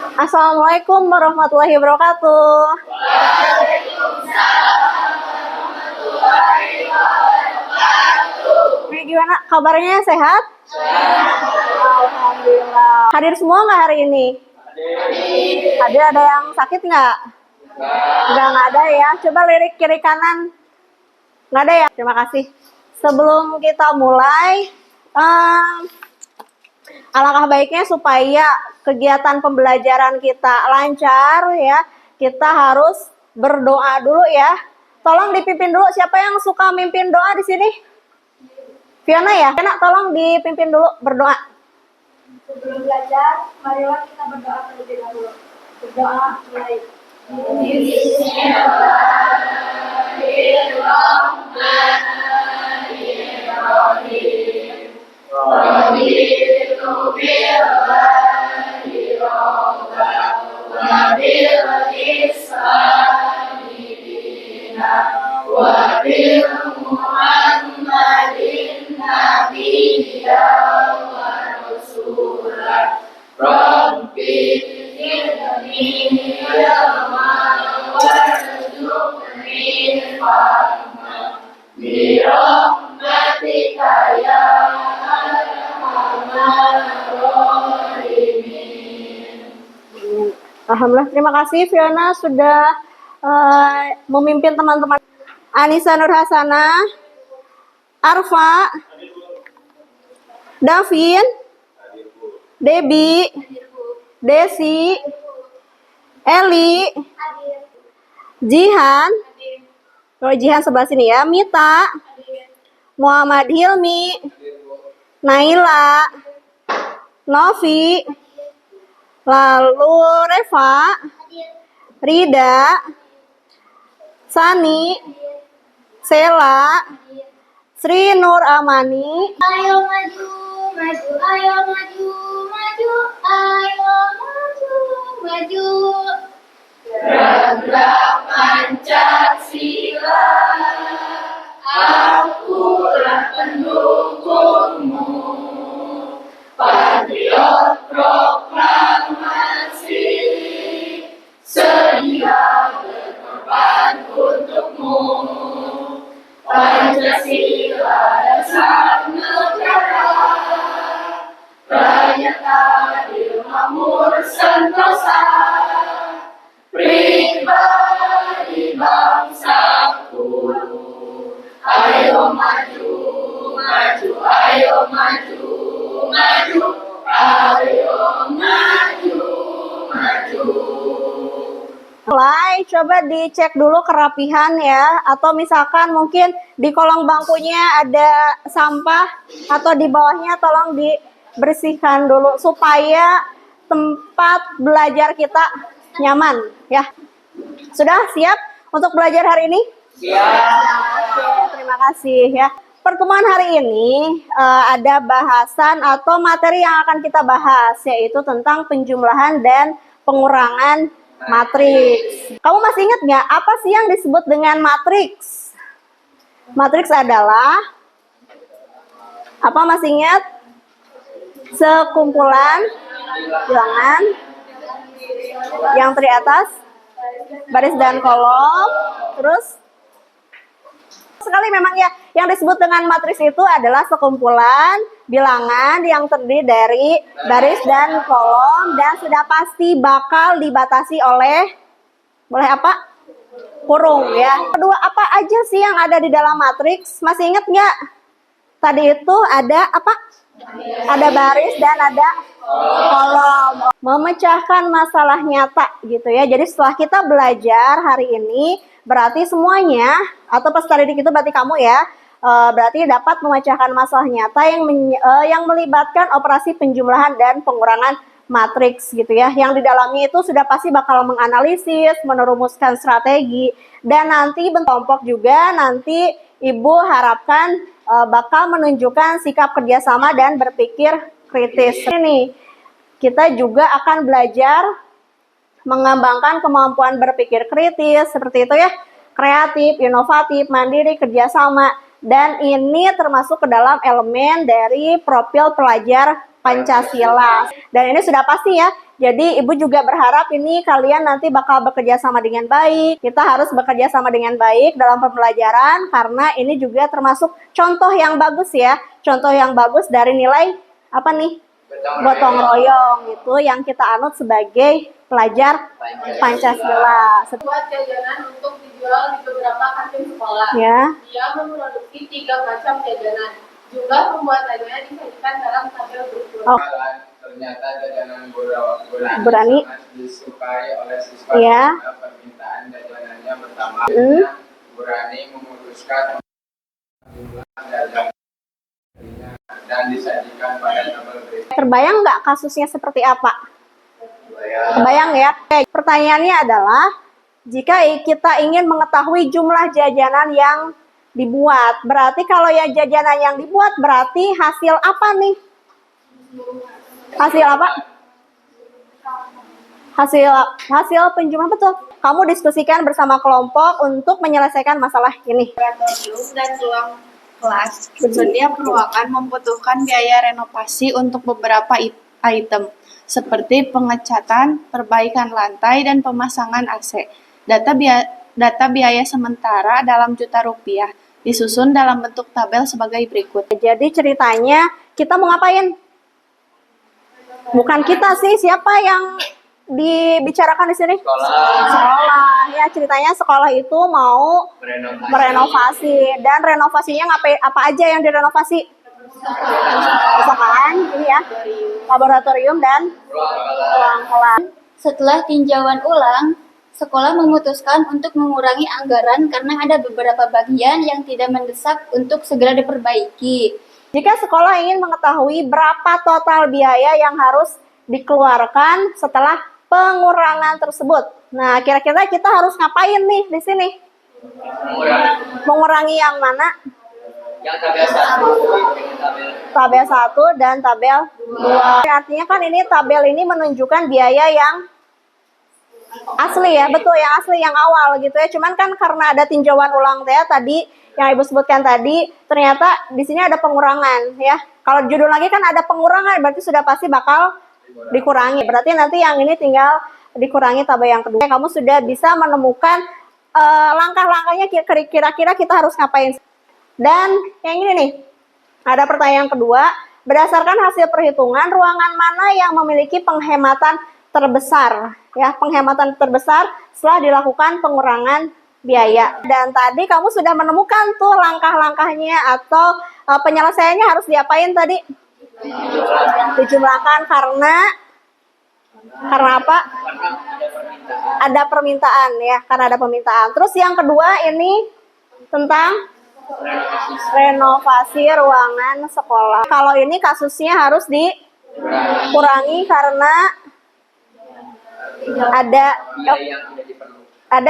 Assalamualaikum warahmatullahi wabarakatuh. Ini gimana kabarnya, sehat? Alhamdulillah. Hadir semua nggak hari ini? Hadir. Ada yang sakit nggak? Nggak ada ya. Coba lirik kiri kanan. Nggak ada ya? Terima kasih. Sebelum kita mulai, alangkah baiknya supaya kegiatan pembelajaran kita lancar ya, kita harus berdoa dulu ya. Tolong dipimpin dulu. Siapa yang suka mimpin doa di sini? Fiona ya? Fiona, tolong dipimpin dulu berdoa. Sebelum belajar, marilah kita berdoa terlebih dahulu. Berdoa mulai. Alhamdulillah, terima kasih Fiona sudah memimpin teman-teman. Anissa Nur Hasanah, Arfa, Davin, Debbie, Desi, Eli, Jihan, kalau Jihan sebelah sini ya, Mita, Muhammad Hilmi, Naila, Novi, lalu Reva, Rida, Sani, Sela, Sri Nur Amani. Ayo maju, maju, ayo maju, maju, ayo maju, maju. Gerak Pancasila, akulah pendukungmu. Patriot proklamasi, sedia berkorban untukmu. Pancasila dasar negara, rakyat adil makmur sentosa, pribadi bangsaku. Ayo maju, maju, ayo maju, maju, ayo maju, maju. Mulai, coba dicek dulu kerapihan ya, atau misalkan mungkin di kolong bangkunya ada sampah atau di bawahnya tolong dibersihkan dulu supaya tempat belajar kita nyaman ya. Sudah siap untuk belajar hari ini? Oke, terima kasih ya. Pertemuan hari ini ada bahasan atau materi yang akan kita bahas, yaitu tentang penjumlahan dan pengurangan matriks. Kamu masih ingat nggak apa sih yang disebut dengan matriks? Matriks adalah apa, masih ingat? Sekumpulan bilangan yang terdiri atas baris dan kolom. Terus sekali memang ya, yang disebut dengan matriks itu adalah sekumpulan bilangan yang terdiri dari baris dan kolom dan sudah pasti bakal dibatasi oleh apa? Kurung ya. Kedua, apa aja sih yang ada di dalam matriks? Masih ingat nggak? Tadi itu ada apa? Ada baris dan ada kolom. Memecahkan masalah nyata gitu ya. Jadi setelah kita belajar hari ini, berarti semuanya atau peserta didik itu berarti kamu ya, berarti dapat memecahkan masalah nyata yang melibatkan operasi penjumlahan dan pengurangan matriks gitu ya. Yang di dalamnya itu sudah pasti bakal menganalisis, merumuskan strategi, dan nanti bentuk kelompok juga nanti Ibu harapkan bakal menunjukkan sikap kerjasama dan berpikir kritis. Ini kita juga akan belajar mengembangkan kemampuan berpikir kritis, seperti itu ya, kreatif, inovatif, mandiri, kerjasama, dan ini termasuk ke dalam elemen dari profil pelajar Pancasila. Dan ini sudah pasti ya, Jadi ibu juga berharap ini kalian nanti bakal bekerja sama dengan baik. Kita harus bekerja sama dengan baik dalam pembelajaran karena ini juga termasuk contoh yang bagus ya. Contoh yang bagus dari nilai apa nih? Gotong royong itu yang kita anut sebagai pelajar Pancasila. Buat jajanan untuk dijual di beberapa kantin sekolah. Ya. Dia memproduksi 3 macam jajanan. Jumlah pembuatannya disajikan dalam tabel berikut. Oh. Ternyata jajanan Burani Burani sangat disukai oleh siswa ya. sehingga permintaan jajanannya bertambah. Burani memutuskan jumlah jajanan dan disajikan pada tabel berikut. Terbayang nggak kasusnya seperti apa? Terbayang ya. Oke, pertanyaannya adalah jika kita ingin mengetahui jumlah jajanan yang dibuat, berarti kalau ya jajanan yang dibuat berarti hasil apa nih? Hasil apa? Hasil penjumlahan, betul. Kamu diskusikan bersama kelompok untuk menyelesaikan masalah ini. Laboratorium dan ruang kelas. Setiap ruangan membutuhkan biaya renovasi untuk beberapa item, seperti pengecatan, perbaikan lantai, dan pemasangan AC. Data biaya sementara dalam juta rupiah, disusun dalam bentuk tabel sebagai berikut. Jadi ceritanya kita mau ngapain? Bukan kita sih, siapa yang dibicarakan di sini? Sekolah. Ya, ceritanya sekolah itu mau merenovasi dan renovasinya apa aja yang direnovasi? Misalkan ini ya, laboratorium dan ruang kelas. Setelah tinjauan ulang, sekolah memutuskan untuk mengurangi anggaran karena ada beberapa bagian yang tidak mendesak untuk segera diperbaiki. Jika sekolah ingin mengetahui berapa total biaya yang harus dikeluarkan setelah pengurangan tersebut. Nah, kira-kira kita harus ngapain nih di sini? Mengurangi yang mana? Yang tabel 1. Tabel 1 dan tabel 2. Artinya kan ini tabel ini menunjukkan biaya yang asli ya, betul, yang asli, yang awal gitu ya. Cuman kan karena ada tinjauan ulang tadi yang ibu sebutkan tadi, ternyata di sini ada pengurangan ya. Kalau judul lagi kan ada pengurangan, berarti sudah pasti bakal dikurangi. Berarti nanti yang ini tinggal dikurangi tabel yang kedua. Kamu sudah bisa menemukan langkah-langkahnya kira-kira kita harus ngapain. Dan yang ini nih, ada pertanyaan kedua. Berdasarkan hasil perhitungan, ruangan mana yang memiliki penghematan terbesar? Ya, penghematan terbesar setelah dilakukan pengurangan biaya. Dan tadi kamu sudah menemukan tuh langkah-langkahnya atau penyelesaiannya harus diapain tadi? Dijumlahkan karena apa? Ada permintaan ya, karena ada permintaan. Terus yang kedua ini tentang renovasi ruangan sekolah. Kalau ini kasusnya harus dikurangi karena ada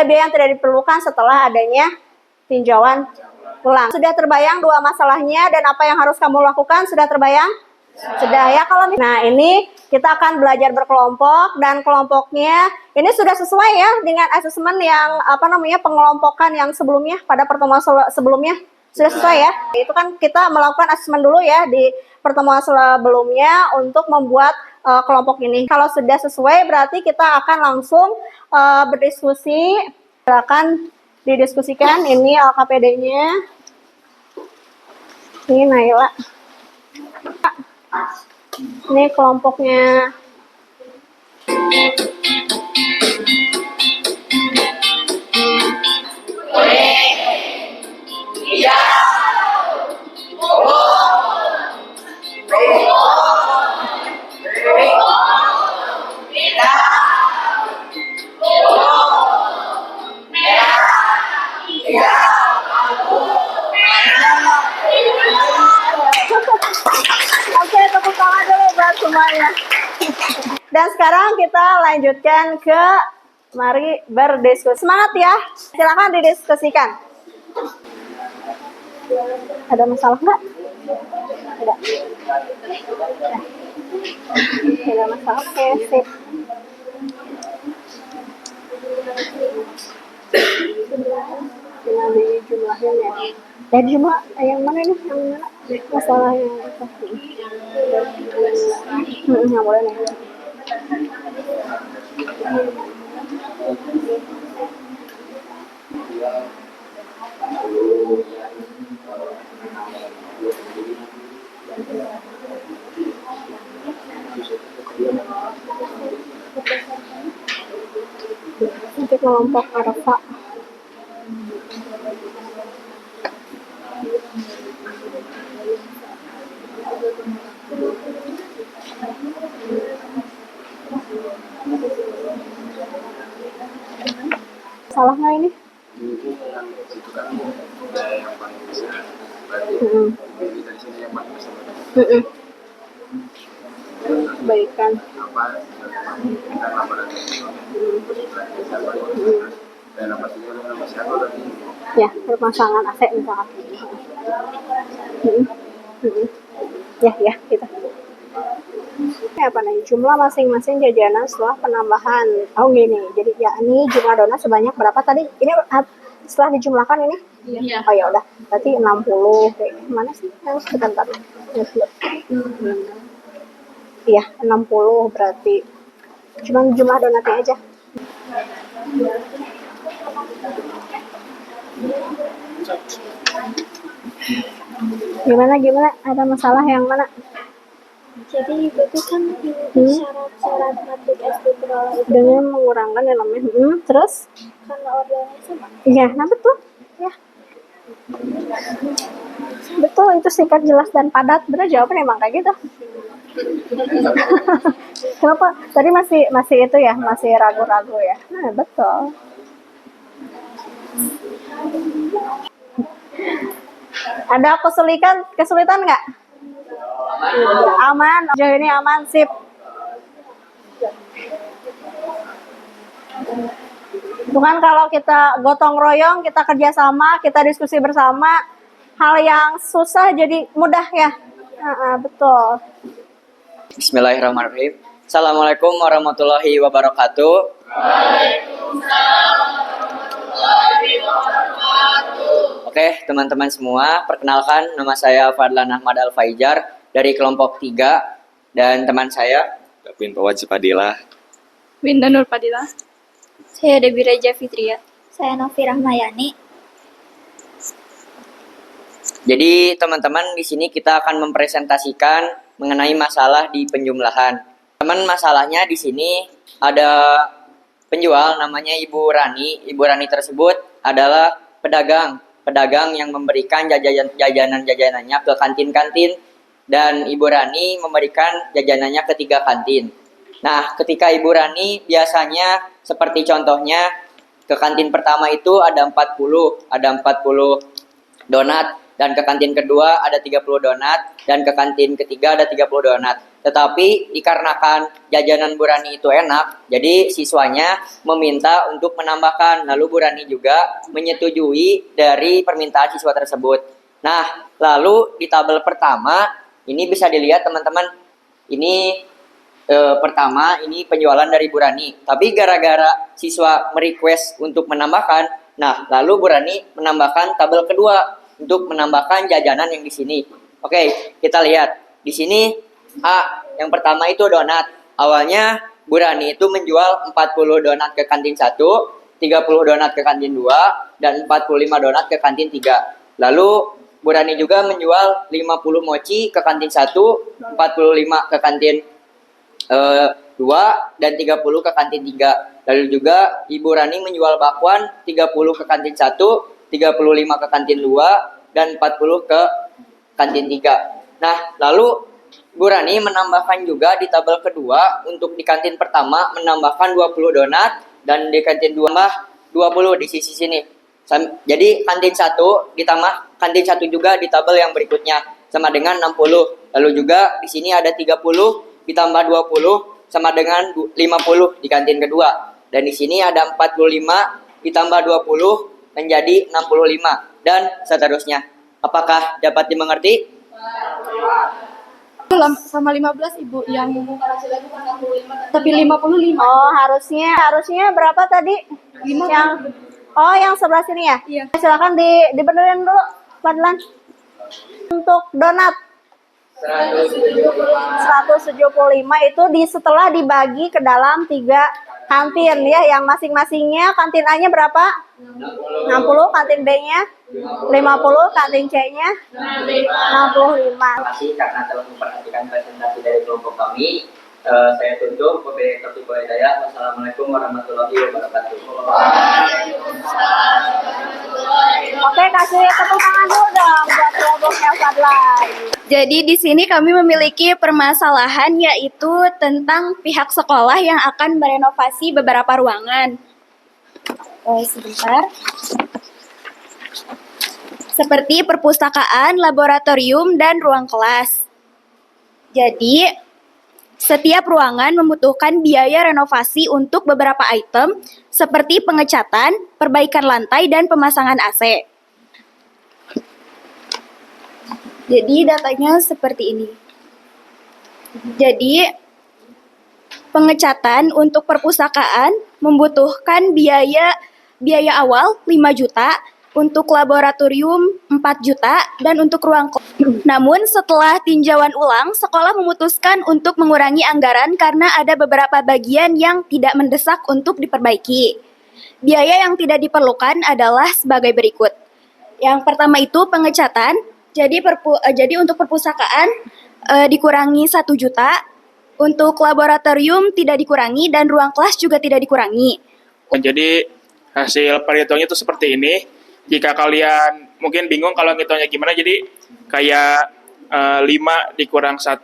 biaya yang tidak diperlukan setelah adanya tinjauan ulang. Sudah terbayang dua masalahnya dan apa yang harus kamu lakukan? Sudah terbayang? Sudah ya. Nah, ini kita akan belajar berkelompok dan kelompoknya ini sudah sesuai ya dengan asesmen yang pengelompokan yang sebelumnya pada pertemuan sebelumnya. Sudah sesuai ya. Itu kan kita melakukan asesmen dulu ya di pertemuan sebelumnya untuk membuat kelompok ini. Kalau sudah sesuai berarti kita akan langsung berdiskusi. Silakan didiskusikan. Ini LKPD-nya. Ini Naila. Ini kelompoknya. Oke, tepuk tangan dulu buat semuanya. Dan sekarang kita lanjutkan ke mari berdiskusi. Semangat ya. Silakan didiskusikan. Ada masalah nggak? Tidak. Tidak ada masalah. Oke, sip. Tinggal dijumlahin ya. Jumlah yang mana nih? Yang mana? Masalah yang apa? Yang boleh nih. Nanti kelompok Arfa. Salah nggak ini? Itu kan budaya yang paling besar. Berarti Mm-mm. dari sini yang paling besar. Mm-mm. Kebaikan. Apa? Kita laboratorium. Dan apa saja dengan apa siapa lagi? Ya, permasalahan AC misalkan. Mm-mm. Mm-mm. Ya, kita. Ini apa nih? Jumlah masing-masing jajanan setelah penambahan. Oh gini, jadi ya ini jumlah donat sebanyak berapa tadi? Ini setelah dijumlahkan ini? Iya. Oh ya udah, berarti 60. Mana sih? Sebentar. Iya, 60 berarti. Cuma jumlah donatnya aja. Gimana? Ada masalah yang mana? Jadi itu kan syarat-syarat matrik SD peroleh itu Dengan mengurangkan elemen. Terus? karena ordernya sama. Iya, nah betul. Ya. Betul, itu singkat, jelas, dan padat. Bener jawabannya emang kayak gitu. Kenapa? Tadi masih itu ya, masih ragu-ragu ya. Nah, betul. Ada kesulitan nggak? Aman. Sejauh ini aman, sip. Bukan kalau kita gotong royong, kita kerjasama, kita diskusi bersama, hal yang susah jadi mudah ya. Betul. Bismillahirrahmanirrahim. Assalamualaikum warahmatullahi wabarakatuh. Oke, teman-teman semua, perkenalkan nama saya Fadlan Ahmad Al-Faijar dari kelompok 3 dan teman saya Dapin Pawaj Padilla. Winda Nur Padilla. Saya Debi Reja Fitria. Saya Novi Rahmayani. Jadi teman-teman di sini kita akan mempresentasikan mengenai masalah di penjumlahan. Teman masalahnya di sini ada penjual namanya Ibu Rani. Ibu Rani tersebut adalah pedagang yang memberikan jajanan-jajanannya ke kantin-kantin dan Ibu Rani memberikan jajanannya ke 3 kantin. Nah, ketika Ibu Rani biasanya seperti contohnya ke kantin pertama itu ada 40 donat. Dan ke kantin kedua ada 30 donat, dan ke kantin ketiga ada 30 donat. Tetapi dikarenakan jajanan Bu Rani itu enak, jadi siswanya meminta untuk menambahkan. Lalu Bu Rani juga menyetujui dari permintaan siswa tersebut. Nah, lalu di tabel pertama, ini bisa dilihat teman-teman, ini pertama, ini penjualan dari Bu Rani. Tapi gara-gara siswa merequest untuk menambahkan, nah lalu Bu Rani menambahkan tabel kedua, untuk menambahkan jajanan yang di sini. Oke, kita lihat. Di sini A, yang pertama itu donat. Awalnya Bu Rani itu menjual 40 donat ke kantin 1, 30 donat ke kantin 2, dan 45 donat ke kantin 3. Lalu Bu Rani juga menjual 50 mochi ke kantin 1, 45 ke kantin 2, dan 30 ke kantin 3. Lalu juga Ibu Rani menjual bakwan 30 ke kantin 1, 35 ke kantin 2, dan 40 ke kantin 3. Nah, lalu Bu Rani menambahkan juga di tabel kedua, untuk di kantin pertama menambahkan 20 donat, dan di kantin 2 tambah 20 di sisi sini. Jadi kantin 1 ditambah kantin 1 juga di tabel yang berikutnya, sama dengan 60. Lalu juga di sini ada 30 ditambah 20 sama dengan 50 di kantin kedua. Dan di sini ada 45 ditambah 20 menjadi 65 dan seterusnya. Apakah dapat dimengerti? Sama 15 Ibu yang tapi 55. Oh, harusnya berapa tadi? 5. Yang sebelah sini ya? Iya. Silakan dibenerin dulu, Fadlan. Untuk donat 175 itu setelah dibagi ke dalam 3 kantin ya, yang masing-masingnya kantin A-nya berapa? 60, kantin B-nya 50, kantin C-nya 65. Terima kasih karena telah memperhatikan presentasi dari kelompok kami. Saya tutup. Wabillahi taufiq wal hidayah. Wassalamualaikum warahmatullahi wabarakatuh. Oke, kasih tepuk tangan dulu dong buat kelompoknya Fadlan. Jadi di sini kami memiliki permasalahan yaitu tentang pihak sekolah yang akan merenovasi beberapa ruangan. Sebentar. Seperti perpustakaan, laboratorium, dan ruang kelas. Jadi, setiap ruangan membutuhkan biaya renovasi untuk beberapa item seperti pengecatan, perbaikan lantai, dan pemasangan AC. Jadi datanya seperti ini. Jadi pengecatan untuk perpustakaan membutuhkan biaya awal 5 juta, untuk laboratorium 4 juta, dan untuk ruang kelas. Namun setelah tinjauan ulang, sekolah memutuskan untuk mengurangi anggaran karena ada beberapa bagian yang tidak mendesak untuk diperbaiki. Biaya yang tidak diperlukan adalah sebagai berikut. Yang pertama itu pengecatan. Jadi untuk perpustakaan dikurangi 1 juta, untuk laboratorium tidak dikurangi, dan ruang kelas juga tidak dikurangi. Jadi hasil perhitungannya itu seperti ini. Jika kalian mungkin bingung kalau ngitungnya gimana, jadi kayak 5 dikurang 1,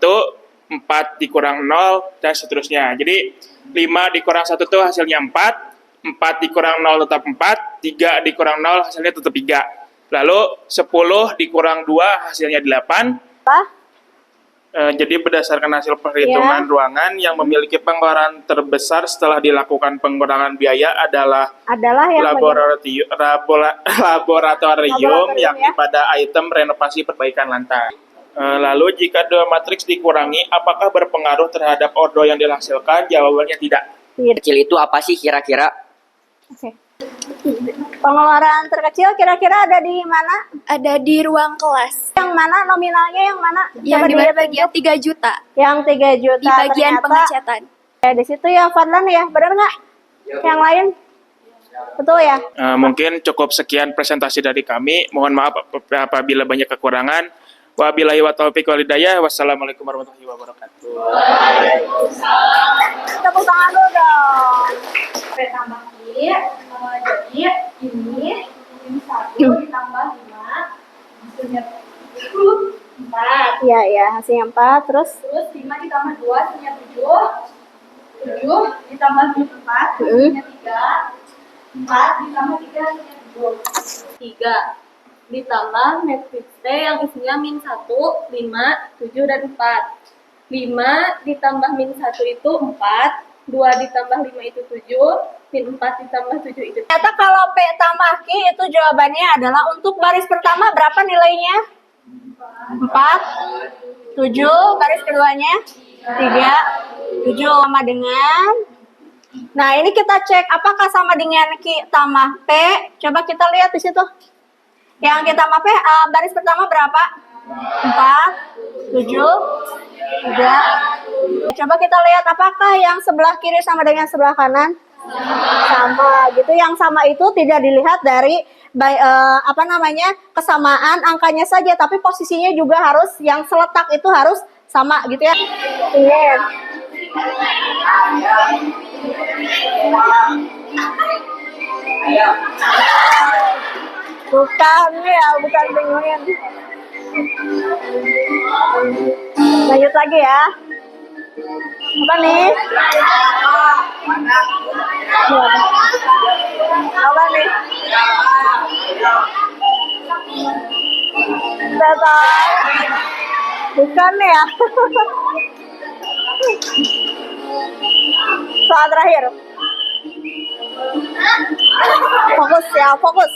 4 dikurang 0, dan seterusnya. Jadi 5 dikurang 1 itu hasilnya 4, 4 dikurang 0 tetap 4, 3 dikurang 0 hasilnya tetap 3. Lalu 10 dikurang 2 hasilnya 8. Jadi berdasarkan hasil perhitungan ruangan yang memiliki pengeluaran terbesar setelah dilakukan pengurangan biaya adalah yang laboratorium yakni pada item renovasi perbaikan lantai. Lalu jika dua matriks dikurangi, apakah berpengaruh terhadap ordo yang dihasilkan? Jawabannya tidak. Kecil itu apa sih kira-kira? Oke. Pengeluaran terkecil kira-kira ada di mana? Ada di ruang kelas. Yang mana nominalnya, yang mana? Yang di bagian 3 juta. Yang 3 juta. Di bagian ternyata, pengecatan. Di situ ya Fadlan ya, benar nggak? Yang lain? Betul ya? Mungkin cukup sekian presentasi dari kami. Mohon maaf apabila banyak kekurangan. Wabillahi taufiq wal hidayah. Wassalamualaikum warahmatullahi wabarakatuh. Tepuk tangan dulu dong. Jadi ini 1 ditambah 5 hasilnya 4. Iya, ya, hasilnya 4, terus 5 ditambah 2 hasilnya 7. 7 ditambah 4 hasilnya 3. 4 ditambah 3 hasilnya 7. 3 ditambah matrix T yang isinya min 1, 5, 7, dan 4. 5 ditambah min 1 itu 4. 2 ditambah 5 itu 7, min 4 ditambah 7 itu. ternyata kalau P tambah Q itu jawabannya adalah untuk baris pertama berapa nilainya? 4, 7, baris keduanya 3, 7 sama dengan. Nah, ini kita cek apakah sama dengan Q tambah P. Coba kita lihat di situ. Yang kita tambah P, baris pertama berapa? 4, 7, 3. Coba kita lihat apakah yang sebelah kiri sama dengan sebelah kanan? Sama gitu. Yang sama itu tidak dilihat dari kesamaan angkanya saja, tapi posisinya juga harus, yang seletak itu harus sama gitu ya. Iya. Bukan ya, bukan penguin. Lanjut lagi ya. Apa nih? Apa nih? Betul. Bukan ya. Soal terakhir. Fokus ya, fokus.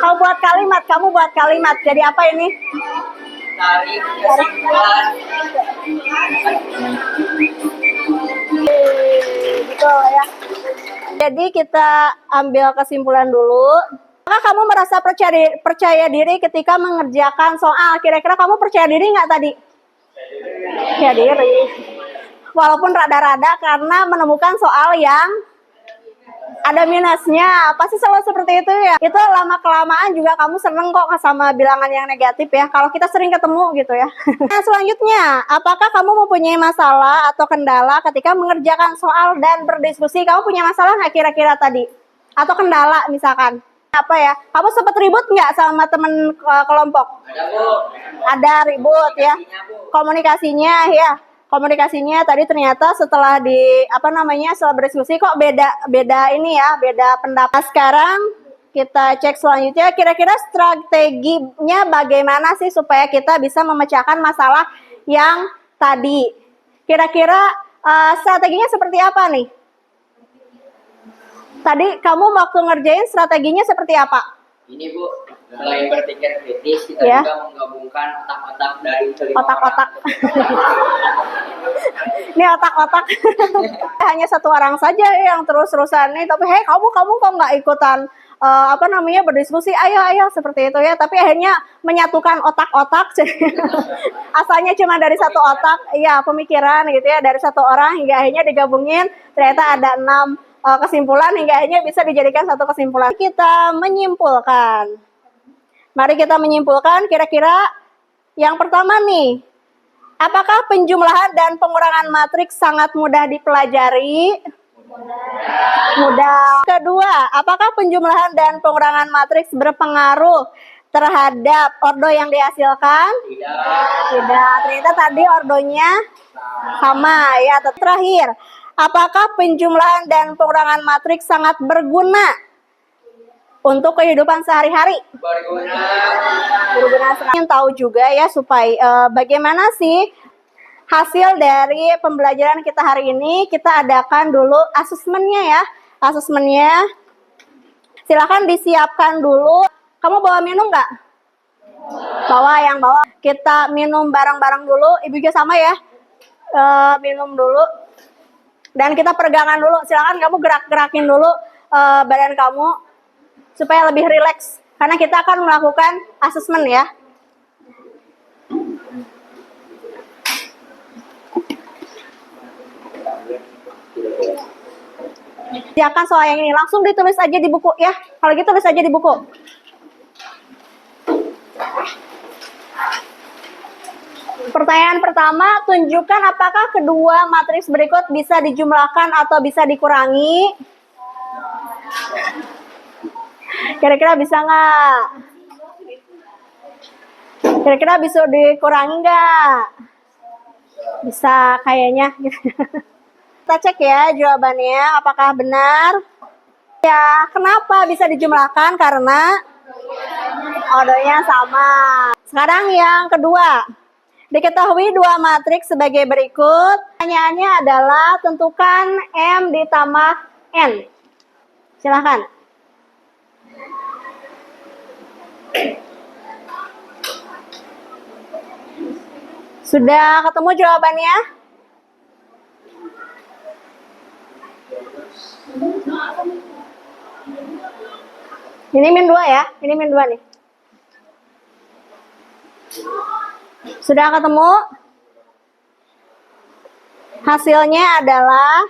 Kamu buat kalimat. Jadi apa ini? Tarik kesimpulan. Betul ya. Jadi kita ambil kesimpulan dulu. Apakah kamu merasa percaya diri ketika mengerjakan soal? Kira-kira kamu percaya diri nggak tadi? Percaya diri. Walaupun rada-rada karena menemukan soal yang ada minusnya, pasti selalu seperti itu ya. Itu lama-kelamaan juga kamu seneng kok sama bilangan yang negatif ya, kalau kita sering ketemu gitu ya. Nah selanjutnya, apakah kamu mempunyai masalah atau kendala ketika mengerjakan soal dan berdiskusi? Kamu punya masalah nggak kira-kira tadi? Atau kendala misalkan? Apa ya? Kamu sempat ribut nggak sama temen kelompok? Ada, Bu. Ada ribut ya. Komunikasinya ya. Komunikasinya tadi ternyata setelah setelah berdiskusi kok beda ini ya, beda pendapat. Sekarang kita cek selanjutnya, kira-kira strateginya bagaimana sih supaya kita bisa memecahkan masalah yang tadi. Kira-kira strateginya seperti apa nih? Tadi kamu waktu ngerjain strateginya seperti apa? Ini Bu, selain berpikir kritis, kita Ya. juga menggabungkan otak-otak dari kelima Otak-otak. orang. Ini otak-otak. Hanya satu orang saja yang terus-terusan nih, tapi kamu kok nggak ikutan berdiskusi, ayo seperti itu ya. Tapi akhirnya menyatukan otak-otak. Asalnya cuma dari satu otak, ya pemikiran gitu ya, dari satu orang hingga akhirnya digabungin ternyata ada 6 kesimpulan hingga akhirnya bisa dijadikan satu kesimpulan. Kita menyimpulkan. Mari kita menyimpulkan kira-kira yang pertama nih. Apakah penjumlahan dan pengurangan matriks sangat mudah dipelajari? Mudah. Kedua, apakah penjumlahan dan pengurangan matriks berpengaruh terhadap ordo yang dihasilkan? Tidak. Ternyata tadi ordonya sama ya. Terakhir, apakah penjumlahan dan pengurangan matriks sangat berguna untuk kehidupan sehari-hari? Berguna sekali. Ingin tahu juga ya supaya bagaimana sih hasil dari pembelajaran kita hari ini. Kita adakan dulu asesmennya ya. Asesmennya silakan disiapkan dulu. Kamu bawa minum nggak? Bawa. Kita minum bareng-bareng dulu. Ibu juga sama ya. Minum dulu. Dan kita peregangan dulu. Silakan kamu gerak-gerakin dulu badan kamu supaya lebih rileks. Karena kita akan melakukan asesmen ya. Jangan soal yang ini langsung ditulis aja di buku ya. Kalau gitu tulis aja di buku. Pertanyaan pertama, tunjukkan apakah kedua matriks berikut bisa dijumlahkan atau bisa dikurangi. Kira-kira bisa nggak? Kira-kira bisa dikurangi nggak? Bisa kayaknya. Kita cek ya jawabannya, apakah benar? Ya, kenapa bisa dijumlahkan? Karena ordonya sama. Sekarang yang kedua. Diketahui dua matriks sebagai berikut. Pertanyaannya adalah tentukan M ditambah N. Silahkan. Sudah ketemu jawabannya? Ini min 2 ya. Ini min 2 nih. Sudah ketemu? Hasilnya adalah,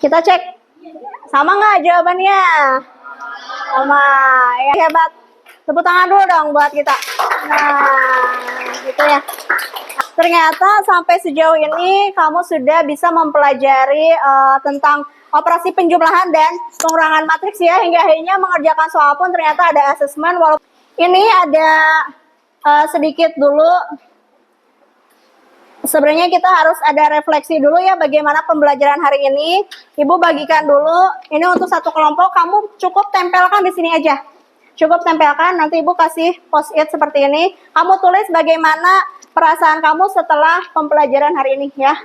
kita cek. Sama nggak jawabannya? Sama. Ya, hebat. Tepuk tangan dulu dong buat kita. Nah, gitu ya. Ternyata sampai sejauh ini kamu sudah bisa mempelajari tentang operasi penjumlahan dan pengurangan matriks ya. Hingga akhirnya mengerjakan soal pun ternyata ada asesmen. Walaupun ini ada sedikit dulu. Sebenarnya kita harus ada refleksi dulu ya bagaimana pembelajaran hari ini. Ibu bagikan dulu. Ini untuk satu kelompok. Kamu cukup tempelkan di sini aja. Cukup tempelkan. Nanti ibu kasih post-it seperti ini. Kamu tulis bagaimana perasaan kamu setelah pembelajaran hari ini ya.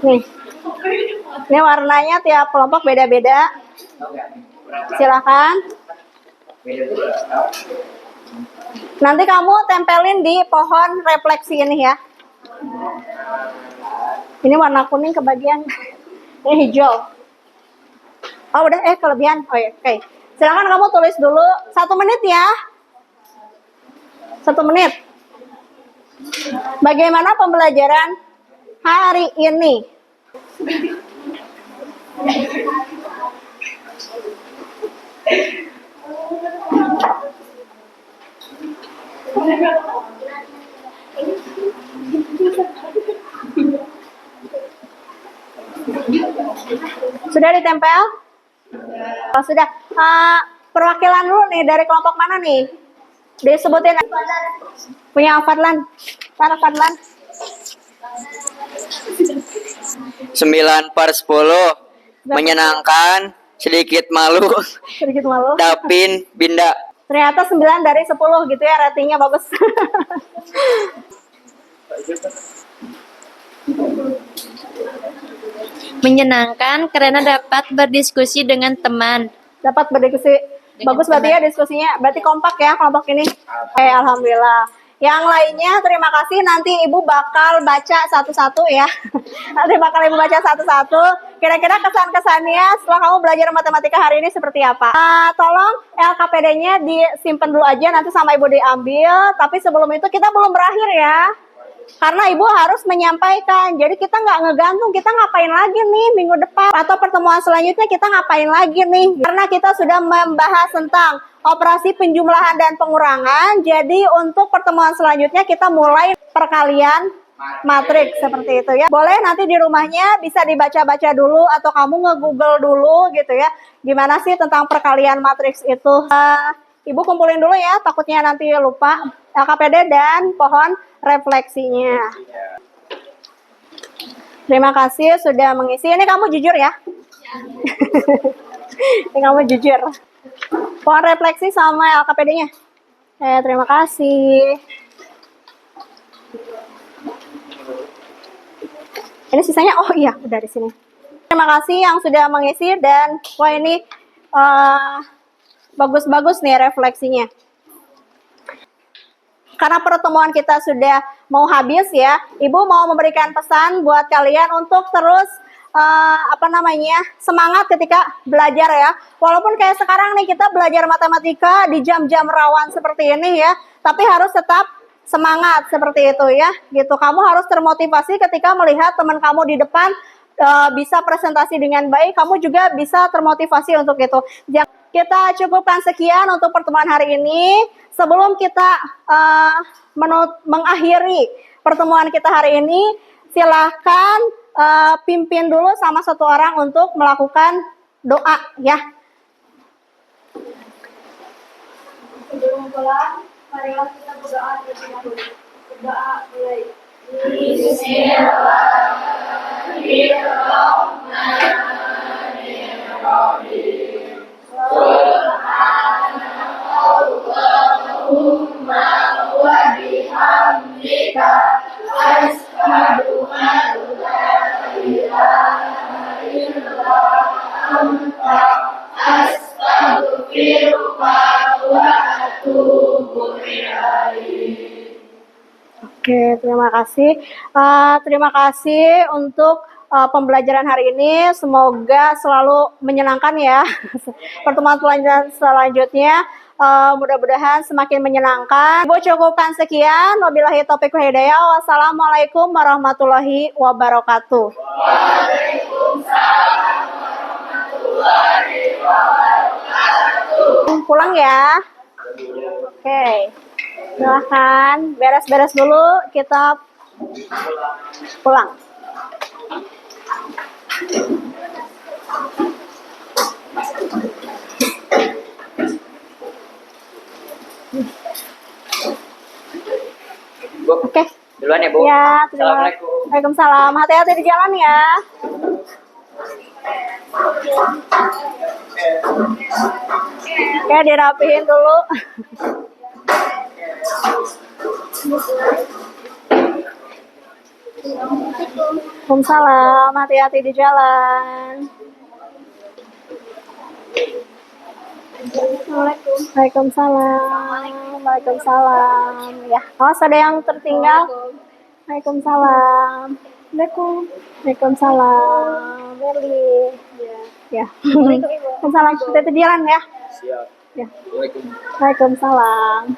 Nih. Ini warnanya tiap kelompok beda-beda. Silakan. Nanti kamu tempelin di pohon refleksi ini ya. Ini warna kuning kebagian. Ini hijau. Oh udah, kelebihan. Oh ya, oke. Silakan kamu tulis dulu 1 menit ya. 1 menit. Bagaimana pembelajaran hari ini? Sudah ditempel? Oh, sudah. Perwakilan dulu nih dari kelompok mana nih? Disebutin. Punya Fadlan. Mana Fadlan? 9/10. Menyenangkan, sedikit malu, Sedikit malu. Dapin, Binda. Ternyata 9 dari 10 gitu ya, ratingnya bagus. Menyenangkan karena dapat berdiskusi dengan teman. Dapat berdiskusi. Bagus berarti ya diskusinya. Berarti kompak ya kelompok ini. Oke, alhamdulillah. Yang lainnya terima kasih, nanti Ibu bakal baca satu-satu ya. Nanti bakal Ibu baca satu-satu. Kira-kira kesan-kesannya setelah kamu belajar matematika hari ini seperti apa? Tolong LKPD-nya disimpan dulu aja, nanti sama Ibu diambil. Tapi sebelum itu kita belum berakhir ya. Karena Ibu harus menyampaikan. Jadi kita nggak ngegantung, kita ngapain lagi nih minggu depan atau pertemuan selanjutnya kita ngapain lagi nih. Karena kita sudah membahas tentang operasi penjumlahan dan pengurangan. Jadi untuk pertemuan selanjutnya kita mulai perkalian matriks seperti itu ya. Boleh nanti di rumahnya bisa dibaca-baca dulu atau kamu nge-google dulu gitu ya. Gimana sih tentang perkalian matriks itu. Ibu kumpulin dulu ya, takutnya nanti lupa. LKPD dan pohon refleksinya. Terima kasih sudah mengisi. Ini kamu jujur ya? Ini kamu jujur. Pohon refleksi sama LKPD-nya. Terima kasih. Ini sisanya, oh iya, udah di sini. Terima kasih yang sudah mengisi dan wah ini bagus-bagus nih refleksinya. Karena pertemuan kita sudah mau habis ya, Ibu mau memberikan pesan buat kalian untuk terus semangat ketika belajar ya. Walaupun kayak sekarang nih kita belajar matematika di jam-jam rawan seperti ini ya, tapi harus tetap semangat seperti itu ya. Gitu. Kamu harus termotivasi ketika melihat teman kamu di depan bisa presentasi dengan baik, kamu juga bisa termotivasi untuk itu. Kita cukupkan sekian untuk pertemuan hari ini. Sebelum kita mengakhiri pertemuan kita hari ini, silahkan pimpin dulu sama satu orang untuk melakukan doa ya. Sebelum pulang, marilah kita berdoa terlebih dahulu. Berdoa mulai. Oke, terima kasih. Terima kasih untuk pembelajaran hari ini. Semoga selalu menyenangkan ya. Pertemuan selanjutnya mudah-mudahan semakin menyenangkan. Ibu cukupkan sekian. Wabillahi taufiq wal hidayah. Wassalamualaikum warahmatullahi wabarakatuh. Waalaikumsalam warahmatullahi wabarakatuh. Pulang ya. Oke. Silahkan beres-beres dulu, kita pulang. Bu, Oke. duluan ya Bu. Ya, Assalamualaikum. Waalaikumsalam. Hati-hati di jalan ya. Oke, dirapihin dulu. Waalaikumsalam, hati-hati di jalan. Waalaikumsalam. Waalaikumsalam. Ya, awas ada yang tertinggal. Waalaikumsalam. Waalaikumsalam. Meli. Ya. Waalaikumsalam. Kita jalan ya. Siap. Ya. Assalamualaikum. Waalaikumsalam.